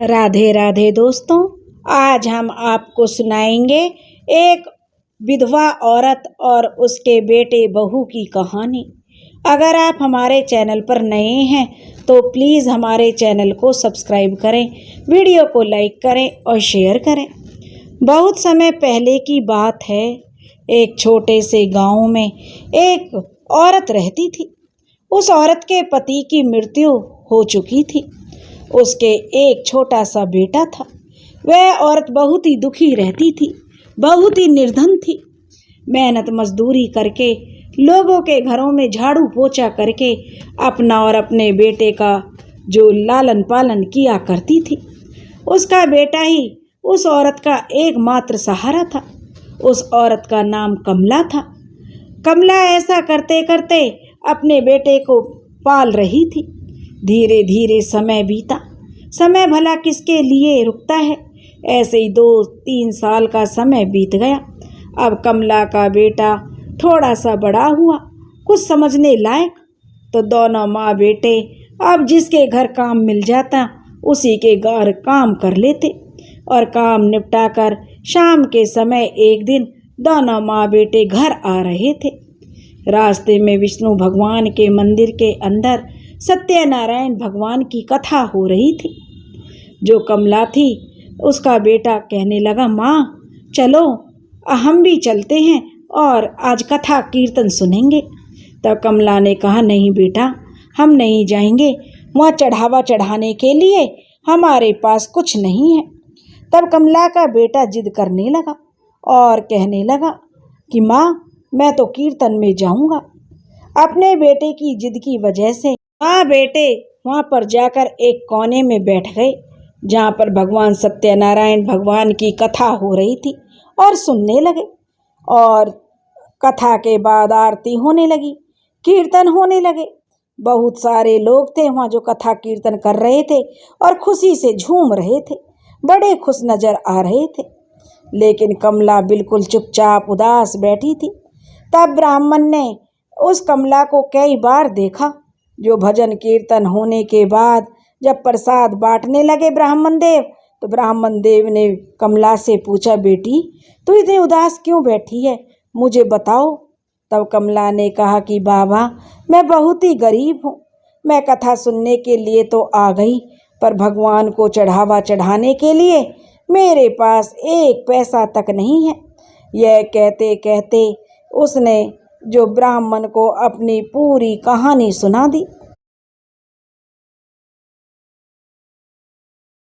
राधे राधे दोस्तों, आज हम आपको सुनाएंगे एक विधवा औरत और उसके बेटे बहू की कहानी। अगर आप हमारे चैनल पर नए हैं तो प्लीज़ हमारे चैनल को सब्सक्राइब करें, वीडियो को लाइक करें और शेयर करें। बहुत समय पहले की बात है, एक छोटे से गांव में एक औरत रहती थी। उस औरत के पति की मृत्यु हो चुकी थी। उसके एक छोटा सा बेटा था। वह औरत बहुत ही दुखी रहती थी, बहुत ही निर्धन थी। मेहनत मजदूरी करके, लोगों के घरों में झाड़ू पोछा करके अपना और अपने बेटे का जो लालन पालन किया करती थी। उसका बेटा ही उस औरत का एकमात्र सहारा था। उस औरत का नाम कमला था। कमला ऐसा करते करते अपने बेटे को पाल रही थी। धीरे धीरे समय बीता। समय भला किसके लिए रुकता है। ऐसे ही 2-3 साल का समय बीत गया। अब कमला का बेटा थोड़ा सा बड़ा हुआ, कुछ समझने लायक। तो दोनों माँ बेटे अब जिसके घर काम मिल जाता उसी के घर काम कर लेते और काम निपटा कर शाम के समय एक दिन दोनों माँ बेटे घर आ रहे थे। रास्ते में विष्णु भगवान के मंदिर के अंदर सत्यनारायण भगवान की कथा हो रही थी। जो कमला थी उसका बेटा कहने लगा, माँ चलो हम भी चलते हैं और आज कथा कीर्तन सुनेंगे। तब कमला ने कहा, नहीं बेटा, हम नहीं जाएंगे, वहाँ चढ़ावा चढ़ाने के लिए हमारे पास कुछ नहीं है। तब कमला का बेटा जिद करने लगा और कहने लगा कि माँ मैं तो कीर्तन में जाऊंगा। अपने बेटे की जिद की वजह से माँ बेटे वहाँ पर जाकर एक कोने में बैठ गए, जहाँ पर भगवान सत्यनारायण भगवान की कथा हो रही थी और सुनने लगे। और कथा के बाद आरती होने लगी, कीर्तन होने लगे। बहुत सारे लोग थे वहाँ जो कथा कीर्तन कर रहे थे और खुशी से झूम रहे थे, बड़े खुश नजर आ रहे थे। लेकिन कमला बिल्कुल चुपचाप उदास बैठी थी। तब ब्राह्मण ने उस कमला को कई बार देखा। जो भजन कीर्तन होने के बाद जब प्रसाद बांटने लगे ब्राह्मण देव, तो ब्राह्मण देव ने कमला से पूछा, बेटी तू इतनी उदास क्यों बैठी है, मुझे बताओ। तब कमला ने कहा कि बाबा मैं बहुत ही गरीब हूँ, मैं कथा सुनने के लिए तो आ गई, पर भगवान को चढ़ावा चढ़ाने के लिए मेरे पास 1 पैसा तक नहीं है। यह कहते कहते उसने जो ब्राह्मण को अपनी पूरी कहानी सुना दी।